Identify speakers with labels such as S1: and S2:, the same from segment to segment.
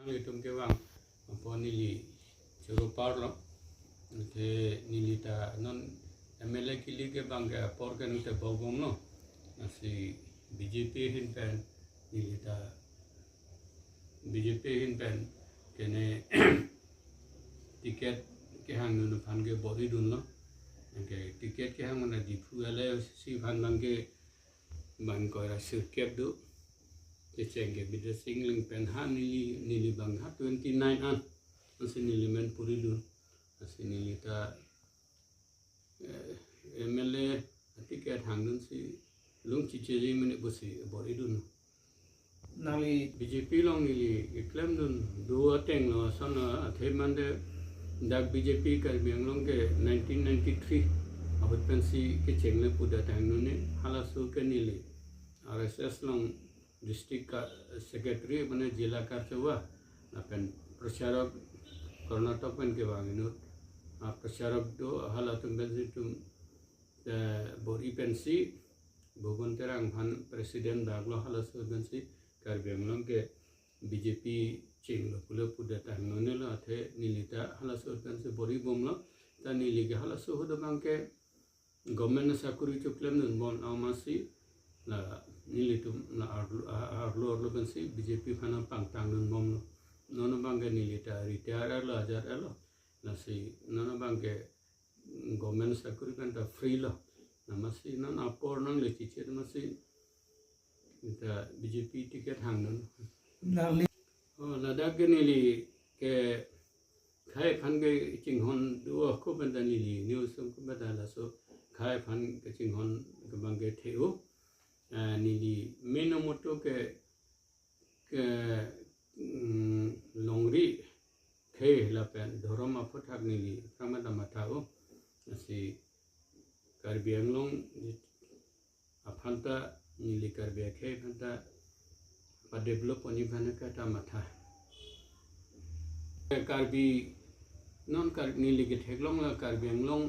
S1: Itum ke bang apa nili curu parlo ke nili ta non MLA kili ke bang ke por ke nute bogong no nasi BJP hin pen nili ta BJP hin pen kene tiket ke hang nu pan ke body dun no ke tiket ke hang mana dipu ale si pan bang ke bang ko ra sirkep du Kecenge bida singling pen ha nili bang ha 29 an asi nili men puridun asi nili ta MLA tiket hangdun si lung ciceji meni bosi boridun
S2: nali
S1: BJP long nili iklem dun dua teng lo sana athemande dak BJP kar biang long ke 1993 abot pensi kecenge puda tangnu ne halasu ke nili RSS long district का सेक्रेटरी बने जिला का हुआ अपन प्रचारक कर्नाटक में के बागिनो प्रचारक दो हालात में तुम बोरी पेंसी भुवन तेरंग भान प्रेसिडेंट दागलो हालात पेंसी कार्बियांगलों के बीजेपी चिंगलो पुले पुदे तांगनो लो अथे नीलिता हालात पेंसी बोरी बोमलो ता नीली के हालात हो दबांग के गवर्नमेंट साकुरी चुक्लेम नबोन आमासी la nili tu la arlo bensi BJP fana pangtang nun mom nono bangge nili ta retire la ajar elo la si nono bangge government sakuri kan ta free lo namasi non apor nang le chiche namasi ta BJP ticket hang nun
S2: nali
S1: oh la dagge nili ke khai phan ge chinghon du ko ben da nili news ko ba da la so khai phan ke chinghon ke bangge theu nili menomoto ke longri ke la pen dhoroma phothak nili pramada mathao asi karbianglong aphanta nili karbia ke phanta pa develop oni bhana ka ta matha karbi non kar nili ke theglong la karbianglong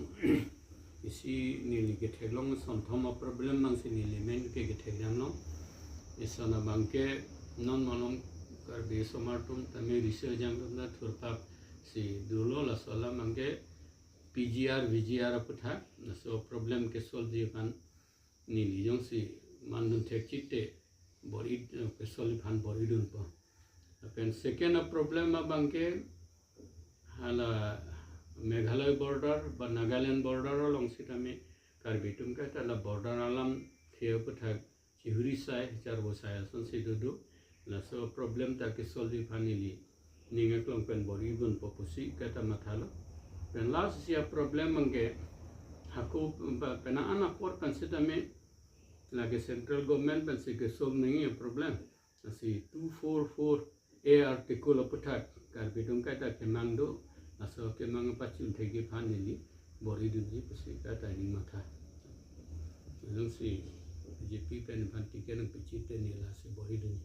S1: isi nili ke theglong sonthoma problem mang si nili men ke theglam no isana bangke non monom karbi somartum tame research jang na thurpa si dulo la sola mangke PGR VGR apatha so problem ke solve di kan nili jong si mandun thekite bori ke solve han bori dun pa apen second problem bangke hala Meghalaya border বা Nagaland border along sitame karbitum ka tala border alam theo pathak chihuri sai charbo sai ason sidudu la so problem ta ke solve fanili ninga klong pen bori bun popusi ka ta mathalo pen last sia problem mange haku pena ana por kan sitame lage central government pen se ke solve nahi problem asi 244 a article pathak karbitum ka ta kemangdo aso ke mang pacun thegi phanili bori duji pasi ka tani matha long si BJP pen phan tiken pechite nila se bori duji